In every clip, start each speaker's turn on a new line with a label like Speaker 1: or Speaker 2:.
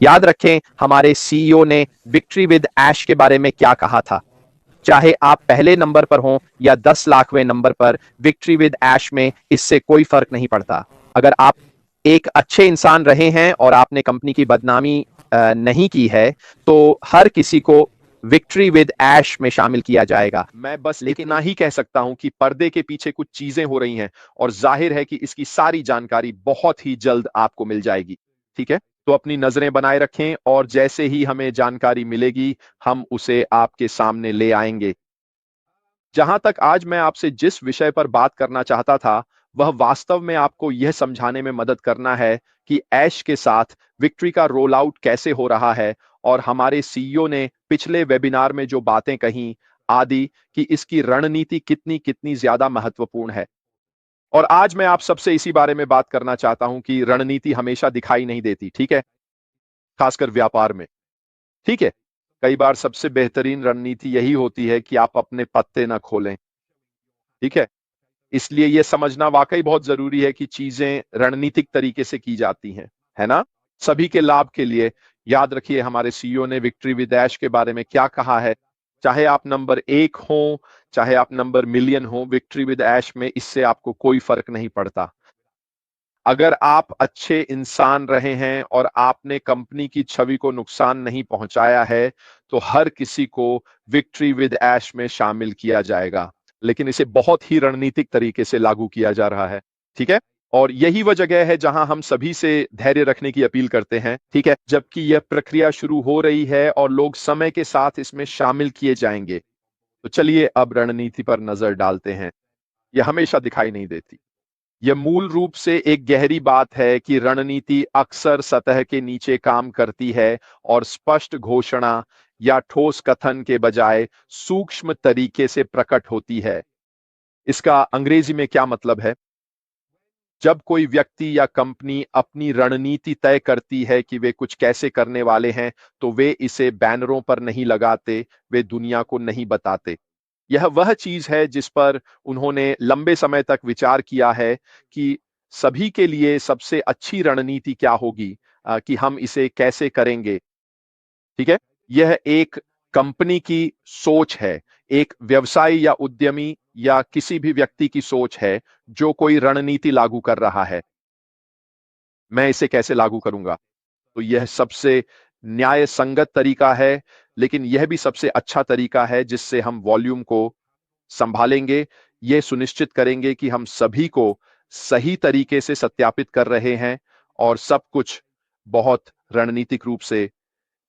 Speaker 1: याद रखें हमारे सीईओ ने विक्ट्री विद ऐश के बारे में क्या कहा था। चाहे आप पहले नंबर पर हों या 10 लाखवें नंबर पर, विक्ट्री विद ऐश में इससे कोई फर्क नहीं पड़ता। अगर आप एक अच्छे इंसान रहे हैं और आपने कंपनी की बदनामी नहीं की है, तो हर किसी को विक्ट्री विद ऐश में शामिल किया जाएगा।
Speaker 2: मैं बस
Speaker 1: लेकिन
Speaker 2: इतना ही कह सकता हूं कि पर्दे के पीछे कुछ चीजें हो रही हैं और जाहिर है कि इसकी सारी जानकारी बहुत ही जल्द आपको मिल जाएगी। ठीक है, तो अपनी नजरें बनाए रखें और जैसे ही हमें जानकारी मिलेगी हम उसे आपके सामने ले आएंगे। जहां तक आज मैं आपसे जिस विषय पर बात करना चाहता था, वह वास्तव में आपको यह समझाने में मदद करना है कि ऐश के साथ विक्ट्री का रोल आउट कैसे हो रहा है और हमारे सीईओ ने पिछले वेबिनार में जो बातें कही आदि, कि इसकी रणनीति कितनी कितनी ज्यादा महत्वपूर्ण है। और आज मैं आप सबसे इसी बारे में बात करना चाहता हूं कि रणनीति हमेशा दिखाई नहीं देती, ठीक है, खासकर व्यापार में। ठीक है, कई बार सबसे बेहतरीन रणनीति यही होती है कि आप अपने पत्ते ना खोलें। ठीक है, इसलिए यह समझना वाकई बहुत जरूरी है कि चीजें रणनीतिक तरीके से की जाती हैं, है ना, सभी के लाभ के लिए। याद रखिए हमारे सीईओ ने विक्ट्री विद ऐश के बारे में क्या कहा है। चाहे आप नंबर 1 हो, चाहे आप नंबर मिलियन हो, विक्ट्री विद ऐश में इससे आपको कोई फर्क नहीं पड़ता। अगर आप अच्छे इंसान रहे हैं और आपने कंपनी की छवि को नुकसान नहीं पहुंचाया है, तो हर किसी को विक्ट्री विद ऐश में शामिल किया जाएगा। लेकिन इसे बहुत ही रणनीतिक तरीके से लागू किया जा रहा है। ठीक है, और यही वह जगह है जहां हम सभी से धैर्य रखने की अपील करते हैं। ठीक है, जबकि यह प्रक्रिया शुरू हो रही है और लोग समय के साथ इसमें शामिल किए जाएंगे। तो चलिए अब रणनीति पर नजर डालते हैं। यह हमेशा दिखाई नहीं देती। यह मूल रूप से एक गहरी बात है कि रणनीति अक्सर सतह के नीचे काम करती है और स्पष्ट घोषणा या ठोस कथन के बजाय सूक्ष्म तरीके से प्रकट होती है। इसका अंग्रेजी में क्या मतलब है? जब कोई व्यक्ति या कंपनी अपनी रणनीति तय करती है कि वे कुछ कैसे करने वाले हैं, तो वे इसे बैनरों पर नहीं लगाते, वे दुनिया को नहीं बताते। यह वह चीज है जिस पर उन्होंने लंबे समय तक विचार किया है कि सभी के लिए सबसे अच्छी रणनीति क्या होगी, कि हम इसे कैसे करेंगे। ठीक है, यह एक कंपनी की सोच है, एक व्यवसाय या उद्यमी या किसी भी व्यक्ति की सोच है जो कोई रणनीति लागू कर रहा है। मैं इसे कैसे लागू करूंगा? तो यह सबसे न्याय संगत तरीका है, लेकिन यह भी सबसे अच्छा तरीका है जिससे हम वॉल्यूम को संभालेंगे। यह सुनिश्चित करेंगे कि हम सभी को सही तरीके से सत्यापित कर रहे हैं और सब कुछ बहुत रणनीतिक रूप से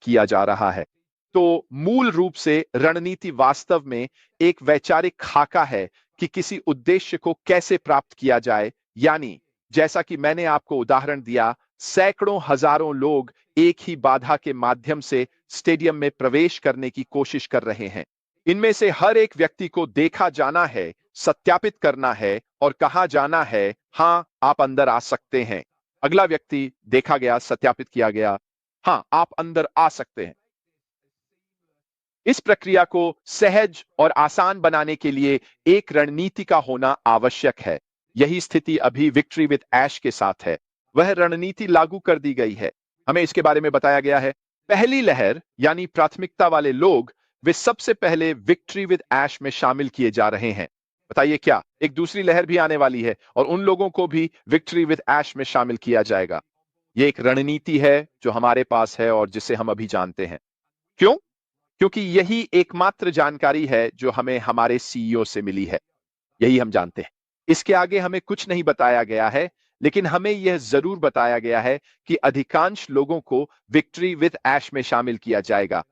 Speaker 2: किया जा रहा है। तो मूल रूप से रणनीति वास्तव में एक वैचारिक खाका है कि किसी उद्देश्य को कैसे प्राप्त किया जाए। यानी जैसा कि मैंने आपको उदाहरण दिया, सैकड़ों हजारों लोग एक ही बाधा के माध्यम से स्टेडियम में प्रवेश करने की कोशिश कर रहे हैं। इनमें से हर एक व्यक्ति को देखा जाना है, सत्यापित करना है और कहा जाना है, हां आप अंदर आ सकते हैं। अगला व्यक्ति देखा गया, सत्यापित किया गया, हां आप अंदर आ सकते हैं। इस प्रक्रिया को सहज और आसान बनाने के लिए एक रणनीति का होना आवश्यक है। यही स्थिति अभी विक्ट्री विद ऐश के साथ है। वह रणनीति लागू कर दी गई है। हमें इसके बारे में बताया गया है। पहली लहर यानी प्राथमिकता वाले लोग, वे सबसे पहले विक्ट्री विद ऐश में शामिल किए जा रहे हैं। बताइए क्या एक दूसरी लहर भी आने वाली है और उन लोगों को भी विक्ट्री विद ऐश में शामिल किया जाएगा? यह एक रणनीति है जो हमारे पास है और जिसे हम अभी जानते हैं। क्यों? क्योंकि यही एकमात्र जानकारी है जो हमें हमारे सीईओ से मिली है। यही हम जानते हैं। इसके आगे हमें कुछ नहीं बताया गया है, लेकिन हमें यह जरूर बताया गया है कि अधिकांश लोगों को विक्ट्री विद ऐश में शामिल किया जाएगा।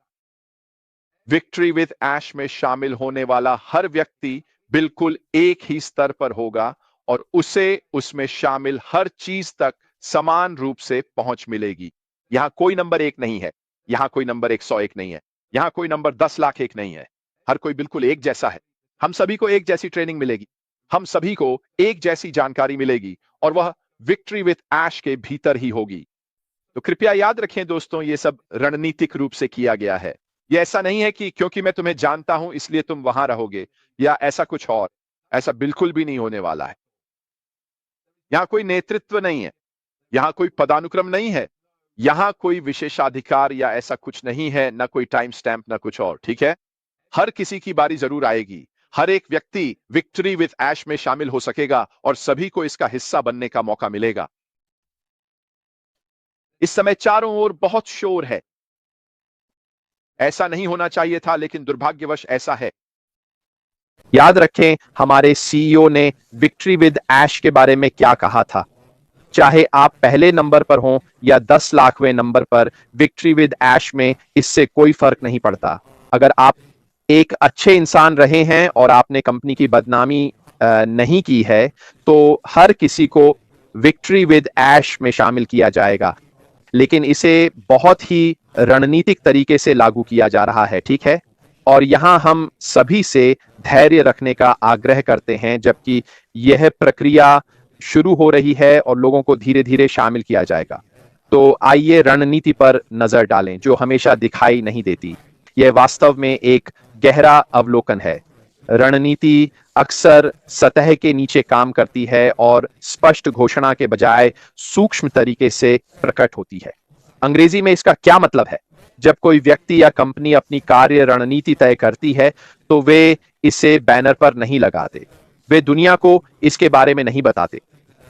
Speaker 2: विक्ट्री विद ऐश में शामिल होने वाला हर व्यक्ति बिल्कुल एक ही स्तर पर होगा और उसे उसमें शामिल हर चीज तक समान रूप से पहुंच मिलेगी। यहां कोई नंबर 1 नहीं है, यहां कोई नंबर 101 नहीं है, यहां कोई नंबर 10 लाख 1 नहीं है। हर कोई बिल्कुल एक जैसा है। हम सभी को एक जैसी ट्रेनिंग मिलेगी, हम सभी को एक जैसी जानकारी मिलेगी और वह विक्ट्री विद ऐश के भीतर ही होगी। तो कृपया याद रखें दोस्तों, यह सब रणनीतिक रूप से किया गया है। यह ऐसा नहीं है कि क्योंकि मैं तुम्हें जानता हूं इसलिए तुम वहां रहोगे या ऐसा कुछ और। ऐसा बिल्कुल भी नहीं होने वाला है। यहां कोई नेतृत्व नहीं है, यहां कोई पदानुक्रम नहीं है, यहां कोई विशेषाधिकार या ऐसा कुछ नहीं है, ना कोई टाइम स्टैंप, ना कुछ और, ठीक है। हर किसी की बारी जरूर आएगी। हर एक व्यक्ति विक्ट्री विद ऐश में शामिल हो सकेगा और सभी को इसका हिस्सा बनने का मौका मिलेगा। इस समय चारों ओर बहुत शोर है। ऐसा नहीं होना चाहिए था, लेकिन दुर्भाग्यवश ऐसा है।
Speaker 1: याद रखें हमारे सीईओ ने विक्ट्री विद ऐश के बारे में क्या कहा था। चाहे आप पहले नंबर पर हों या 10 लाखवें नंबर पर, विक्ट्री विद ऐश में इससे कोई फर्क नहीं पड़ता। अगर आप एक अच्छे इंसान रहे हैं और आपने कंपनी की बदनामी नहीं की है, तो हर किसी को विक्ट्री विद ऐश में शामिल किया जाएगा। लेकिन इसे बहुत ही रणनीतिक तरीके से लागू किया जा रहा है, ठीक है। और यहां हम सभी से धैर्य रखने का आग्रह करते हैं, जबकि यह प्रक्रिया शुरू हो रही है और लोगों को धीरे धीरे शामिल किया जाएगा। तो आइए रणनीति पर नजर डालें, जो हमेशा दिखाई नहीं देती। यह वास्तव में एक गहरा अवलोकन है। रणनीति अक्सर सतह के नीचे काम करती है और स्पष्ट घोषणा के बजाय सूक्ष्म तरीके से प्रकट होती है। अंग्रेजी में इसका क्या मतलब है? जब कोई व्यक्ति या कंपनी अपनी कार्य रणनीति तय करती है, तो वे इसे बैनर पर नहीं लगाते। वे दुनिया को इसके बारे में नहीं बताते।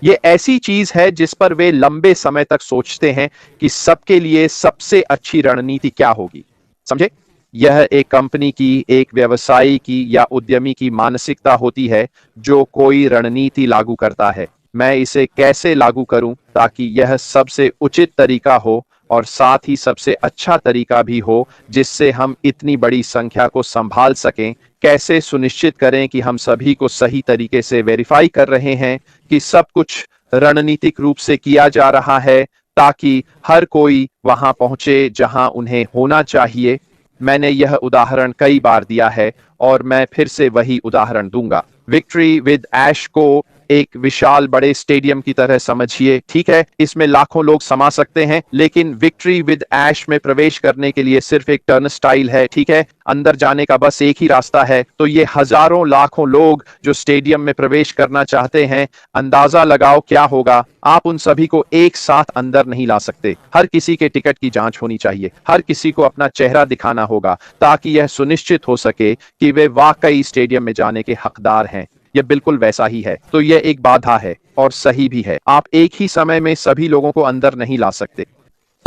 Speaker 1: ये ऐसी चीज है जिस पर वे लंबे समय तक सोचते हैं कि सबके लिए सबसे अच्छी रणनीति क्या होगी। समझे? यह एक कंपनी की, एक व्यवसायी की या उद्यमी की मानसिकता होती है जो कोई रणनीति लागू करता है। मैं इसे कैसे लागू करूं ताकि यह सबसे उचित तरीका हो और साथ ही सबसे अच्छा तरीका भी हो, जिससे हम इतनी बड़ी संख्या को संभाल सकें। कैसे सुनिश्चित करें कि हम सभी को सही तरीके से वेरीफाई कर रहे हैं कि सब कुछ रणनीतिक रूप से किया जा रहा है, ताकि हर कोई वहां पहुंचे जहां उन्हें होना चाहिए। मैंने यह उदाहरण कई बार दिया है और मैं फिर से वही उदाहरण दूंगा। विक्ट्री विद ऐश को एक विशाल बड़े स्टेडियम की तरह समझिए, ठीक है। इसमें लाखों लोग समा सकते हैं, लेकिन विक्ट्री विद ऐश में प्रवेश करने के लिए सिर्फ एक टर्नस्टाइल है, ठीक है। अंदर जाने का बस एक ही रास्ता है। तो ये हजारों लाखों लोग जो स्टेडियम में प्रवेश करना चाहते हैं, अंदाजा लगाओ क्या होगा। आप उन सभी को एक साथ अंदर नहीं ला सकते। हर किसी के टिकट की जांच होनी चाहिए। हर किसी को अपना चेहरा दिखाना होगा ताकि यह सुनिश्चित हो सके कि वे वाकई स्टेडियम में जाने के हकदार हैं। यह बिल्कुल वैसा ही है। तो यह एक बाधा है और सही भी है। आप एक ही समय में सभी लोगों को अंदर नहीं ला सकते।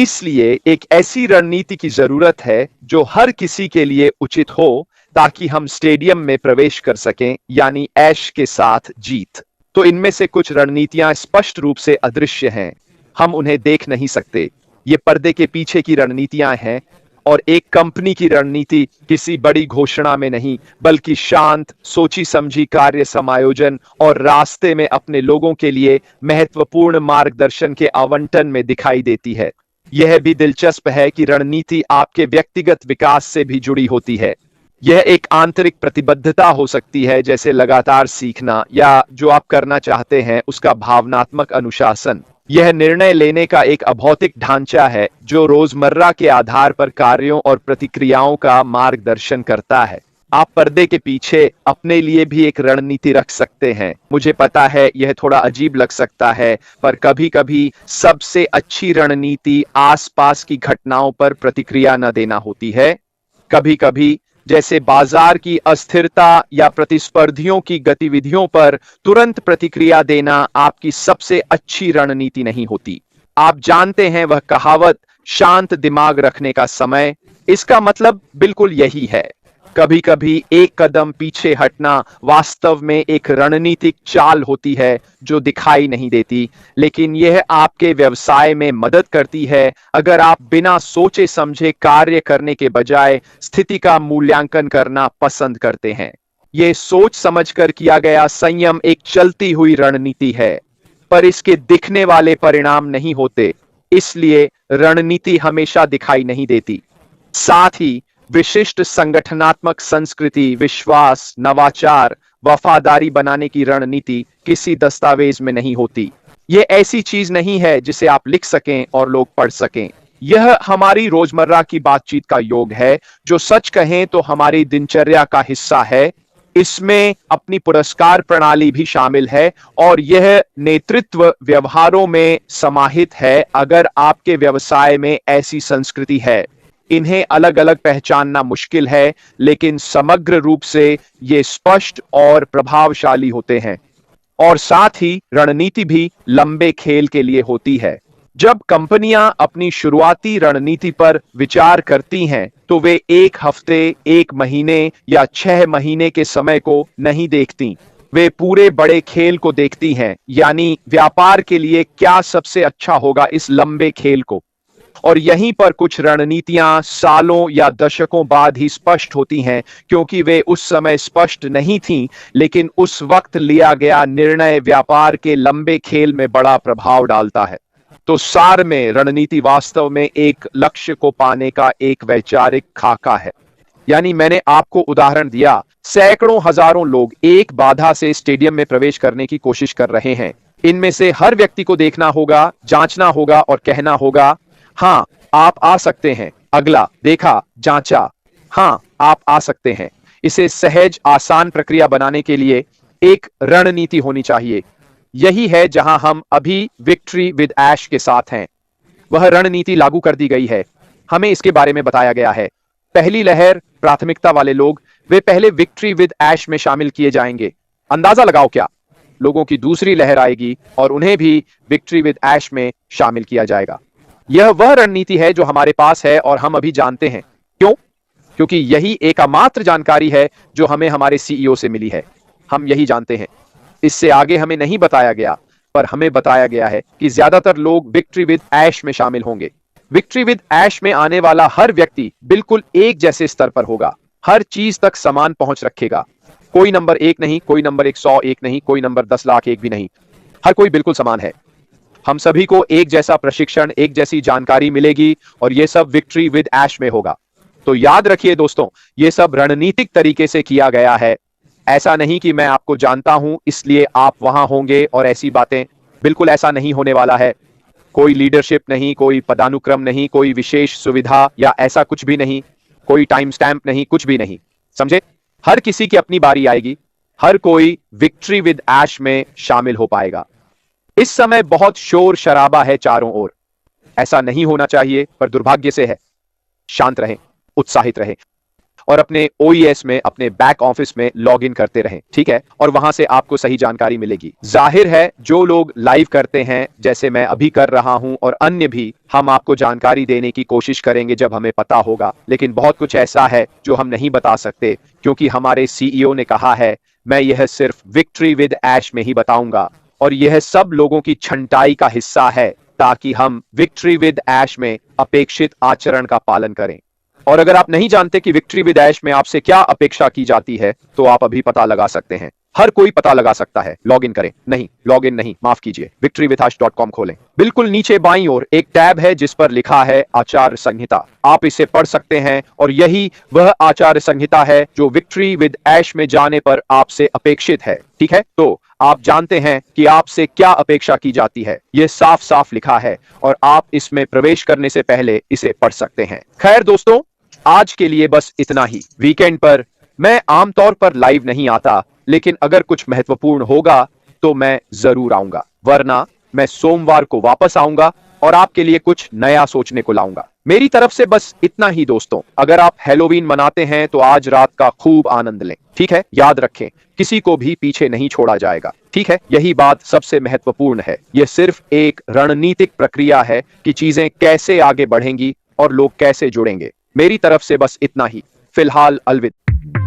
Speaker 1: इसलिए एक ऐसी रणनीति की जरूरत है जो हर किसी के लिए उचित हो, ताकि हम स्टेडियम में प्रवेश कर सकें, यानी ऐश के साथ जीत। तो इनमें से कुछ रणनीतियां स्पष्ट रूप से अदृश्य हैं। हम उन्हें देख नहीं सकते। ये पर्दे के पीछे की रणनीतियां हैं। और एक कंपनी की रणनीति किसी बड़ी घोषणा में नहीं, बल्कि शांत, सोची समझी कार्य समायोजन और रास्ते में अपने लोगों के लिए महत्वपूर्ण मार्गदर्शन के आवंटन में दिखाई देती है। यह भी दिलचस्प है कि रणनीति आपके व्यक्तिगत विकास से भी जुड़ी होती है। यह एक आंतरिक प्रतिबद्धता हो सकती है, जैसे लगातार सीखना, या जो आप करना चाहते हैं उसका भावनात्मक अनुशासन। यह निर्णय लेने का एक अभौतिक ढांचा है जो रोजमर्रा के आधार पर कार्यों और प्रतिक्रियाओं का मार्गदर्शन करता है। आप पर्दे के पीछे अपने लिए भी एक रणनीति रख सकते हैं। मुझे पता है यह थोड़ा अजीब लग सकता है, पर कभी-कभी सबसे अच्छी रणनीति आसपास की घटनाओं पर प्रतिक्रिया न देना होती है। कभी-कभी, जैसे बाजार की अस्थिरता या प्रतिस्पर्धियों की गतिविधियों पर तुरंत प्रतिक्रिया देना, आपकी सबसे अच्छी रणनीति नहीं होती। आप जानते हैं वह कहावत, शांत दिमाग रखने का समय। इसका मतलब बिल्कुल यही है। कभी कभी एक कदम पीछे हटना वास्तव में एक रणनीतिक चाल होती है जो दिखाई नहीं देती, लेकिन यह आपके व्यवसाय में मदद करती है अगर आप बिना सोचे समझे कार्य करने के बजाय स्थिति का मूल्यांकन करना पसंद करते हैं। यह सोच समझकर किया गया संयम एक चलती हुई रणनीति है, पर इसके दिखने वाले परिणाम नहीं होते, इसलिए रणनीति हमेशा दिखाई नहीं देती। साथ ही विशिष्ट संगठनात्मक संस्कृति, विश्वास, नवाचार, वफादारी बनाने की रणनीति किसी दस्तावेज में नहीं होती। यह ऐसी चीज नहीं है जिसे आप लिख सकें और लोग पढ़ सकें। यह हमारी रोजमर्रा की बातचीत का योग है, जो सच कहें तो हमारी दिनचर्या का हिस्सा है। इसमें अपनी पुरस्कार प्रणाली भी शामिल है और यह नेतृत्व व्यवहारों में समाहित है। अगर आपके व्यवसाय में ऐसी संस्कृति है, इन्हें अलग अलग पहचानना मुश्किल है, लेकिन समग्र रूप से ये स्पष्ट और प्रभावशाली होते हैं। और साथ ही रणनीति भी लंबे खेल के लिए होती है। जब कंपनियां अपनी शुरुआती रणनीति पर विचार करती हैं, तो वे एक हफ्ते, एक महीने या 6 महीने के समय को नहीं देखती। वे पूरे बड़े खेल को देखती हैं, यानी व्यापार के लिए क्या सबसे अच्छा होगा इस लंबे खेल को। और यहीं पर कुछ रणनीतियां सालों या दशकों बाद ही स्पष्ट होती हैं, क्योंकि वे उस समय स्पष्ट नहीं थीं, लेकिन उस वक्त लिया गया निर्णय व्यापार के लंबे खेल में बड़ा प्रभाव डालता है। तो सार में रणनीति वास्तव में एक लक्ष्य को पाने का एक वैचारिक खाका है। यानी मैंने आपको उदाहरण दिया, सैकड़ों हजारों लोग एक बाधा से स्टेडियम में प्रवेश करने की कोशिश कर रहे हैं। इनमें से हर व्यक्ति को देखना होगा, जांचना होगा और कहना होगा, हाँ आप आ सकते हैं। अगला, देखा, जांचा, हाँ आप आ सकते हैं। इसे सहज, आसान प्रक्रिया बनाने के लिए एक रणनीति होनी चाहिए। यही है जहां हम अभी विक्ट्री विद ऐश के साथ हैं। वह रणनीति लागू कर दी गई है, हमें इसके बारे में बताया गया है। पहली लहर, प्राथमिकता वाले लोग, वे पहले विक्ट्री विद ऐश में शामिल किए जाएंगे। अंदाजा लगाओ क्या, लोगों की दूसरी लहर आएगी और उन्हें भी विक्ट्री विद ऐश में शामिल किया जाएगा। यह वह रणनीति है जो हमारे पास है और हम अभी जानते हैं। क्यों? क्योंकि यही एकमात्र जानकारी है जो हमें हमारे सीईओ से मिली है। हम यही जानते हैं, इससे आगे हमें नहीं बताया गया, पर हमें बताया गया है कि ज्यादातर लोग विक्ट्री विद ऐश में शामिल होंगे। विक्ट्री विद ऐश में आने वाला हर व्यक्ति बिल्कुल एक जैसे स्तर पर होगा, हर चीज तक समान पहुंच रखेगा। कोई नंबर 1 नहीं, कोई नंबर 101 नहीं, कोई नंबर 10 लाख 1 भी नहीं। हर कोई बिल्कुल समान है। हम सभी को एक जैसा प्रशिक्षण, एक जैसी जानकारी मिलेगी और यह सब विक्ट्री विद ऐश में होगा। तो याद रखिए दोस्तों, यह सब रणनीतिक तरीके से किया गया है। ऐसा नहीं कि मैं आपको जानता हूं इसलिए आप वहां होंगे और ऐसी बातें, बिल्कुल ऐसा नहीं होने वाला है। कोई लीडरशिप नहीं, कोई पदानुक्रम नहीं, कोई विशेष सुविधा या ऐसा कुछ भी नहीं, कोई टाइम स्टैंप नहीं, कुछ भी नहीं। समझे? हर किसी की अपनी बारी आएगी, हर कोई विक्ट्री विद ऐश में शामिल हो पाएगा। इस समय बहुत शोर शराबा है चारों ओर। ऐसा नहीं होना चाहिए, पर दुर्भाग्य से है। शांत रहें, उत्साहित रहें और अपने ओईएस में, अपने बैक ऑफिस में लॉग इन करते रहें, ठीक है? और वहां से आपको सही जानकारी मिलेगी। जाहिर है जो लोग लाइव करते हैं, जैसे मैं अभी कर रहा हूं और अन्य भी, हम आपको जानकारी देने की कोशिश करेंगे जब हमें पता होगा। लेकिन बहुत कुछ ऐसा है जो हम नहीं बता सकते, क्योंकि हमारे सीईओ ने कहा है, मैं यह सिर्फ विक्ट्री विद ऐश में ही बताऊंगा। और यह सब लोगों की छंटाई का हिस्सा है, ताकि हम विक्ट्री विद ऐश में अपेक्षित आचरण का पालन करें। और अगर आप नहीं जानते कि विक्ट्री विद ऐश में आपसे क्या अपेक्षा की जाती है, तो आप अभी पता लगा सकते हैं। हर कोई पता लगा सकता है। लॉग इन करें, नहीं, लॉग इन नहीं, माफ कीजिए, victorywithAsh.com खोलें। बिल्कुल नीचे बाईं ओर एक टैब है जिस पर लिखा है आचार संहिता। आप इसे पढ़ सकते हैं और यही वह आचार संहिता है जो विक्ट्री विद ऐश में जाने पर आपसे अपेक्षित है, ठीक है? तो आप जानते हैं कि आपसे क्या अपेक्षा की जाती है। यह साफ साफ लिखा है और आप इसमें प्रवेश करने से पहले इसे पढ़ सकते हैं। खैर दोस्तों, आज के लिए बस इतना ही। वीकेंड पर मैं आमतौर पर लाइव नहीं आता, लेकिन अगर कुछ महत्वपूर्ण होगा तो मैं जरूर आऊंगा, वरना मैं सोमवार को वापस आऊंगा और आपके लिए कुछ नया सोचने को लाऊंगा। मेरी तरफ से बस इतना ही दोस्तों। अगर आप हैलोवीन मनाते हैं तो आज रात का खूब आनंद लें, ठीक है? याद रखें, किसी को भी पीछे नहीं छोड़ा जाएगा, ठीक है? यही बात सबसे महत्वपूर्ण है। यह सिर्फ एक रणनीतिक प्रक्रिया है कि चीजें कैसे आगे बढ़ेंगी और लोग कैसे जुड़ेंगे। मेरी तरफ से बस इतना ही। फिलहाल अलविदा।